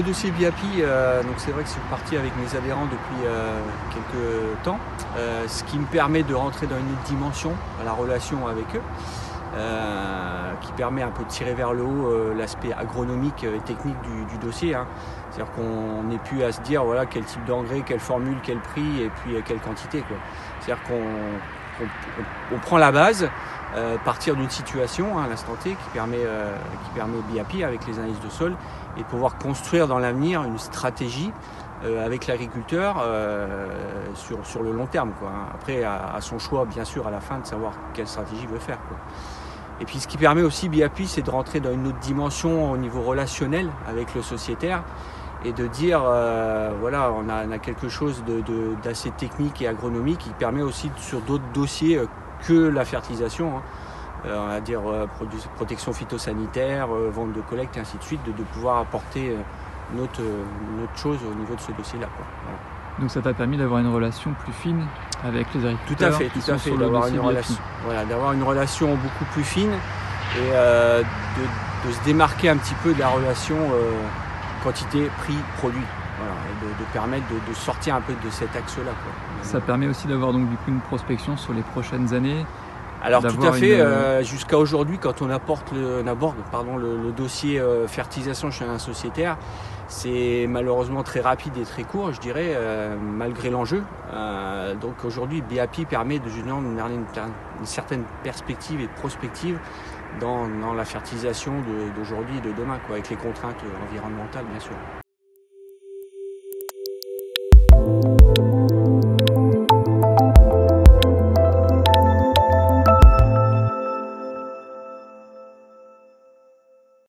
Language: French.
le dossier BIAPI, donc c'est vrai que je suis parti avec mes adhérents depuis quelques temps, ce qui me permet de rentrer dans une autre dimension à la relation avec eux, qui permet un peu de tirer vers le haut l'aspect agronomique et technique du dossier. C'est-à-dire qu'on n'est plus à se dire voilà, quel type d'engrais, quelle formule, quel prix et puis quelle quantité, quoi. C'est-à-dire qu'on prend la base, partir d'une situation à l'instant T qui permet BIAPI avec les analyses de sol et pouvoir construire dans l'avenir une stratégie avec l'agriculteur sur le long terme, quoi. Après, à son choix, bien sûr, à la fin, de savoir quelle stratégie il veut faire, quoi. Et puis ce qui permet aussi BIAPI, c'est de rentrer dans une autre dimension au niveau relationnel avec le sociétaire et de dire, voilà, on a quelque chose d'assez technique et agronomique qui permet aussi sur d'autres dossiers que la fertilisation, on va dire protection phytosanitaire, vente de collecte et ainsi de suite, de pouvoir apporter une autre chose au niveau de ce dossier-là, quoi. Voilà. Donc ça t'a permis d'avoir une relation plus fine avec les agriculteurs. Tout à fait, d'avoir une relation beaucoup plus fine et de se démarquer un petit peu de la relation quantité, prix, produit. Voilà, et de permettre de sortir un peu de cet axe-là, quoi. Ça permet aussi d'avoir donc du coup une prospection sur les prochaines années. Alors tout à fait, jusqu'à aujourd'hui, quand on aborde le dossier fertilisation chez un sociétaire, c'est malheureusement très rapide et très court, je dirais, malgré l'enjeu. Donc aujourd'hui, BIAPI permet de donner une certaine perspective et prospective dans la fertilisation d'aujourd'hui et de demain, quoi, avec les contraintes environnementales, bien sûr.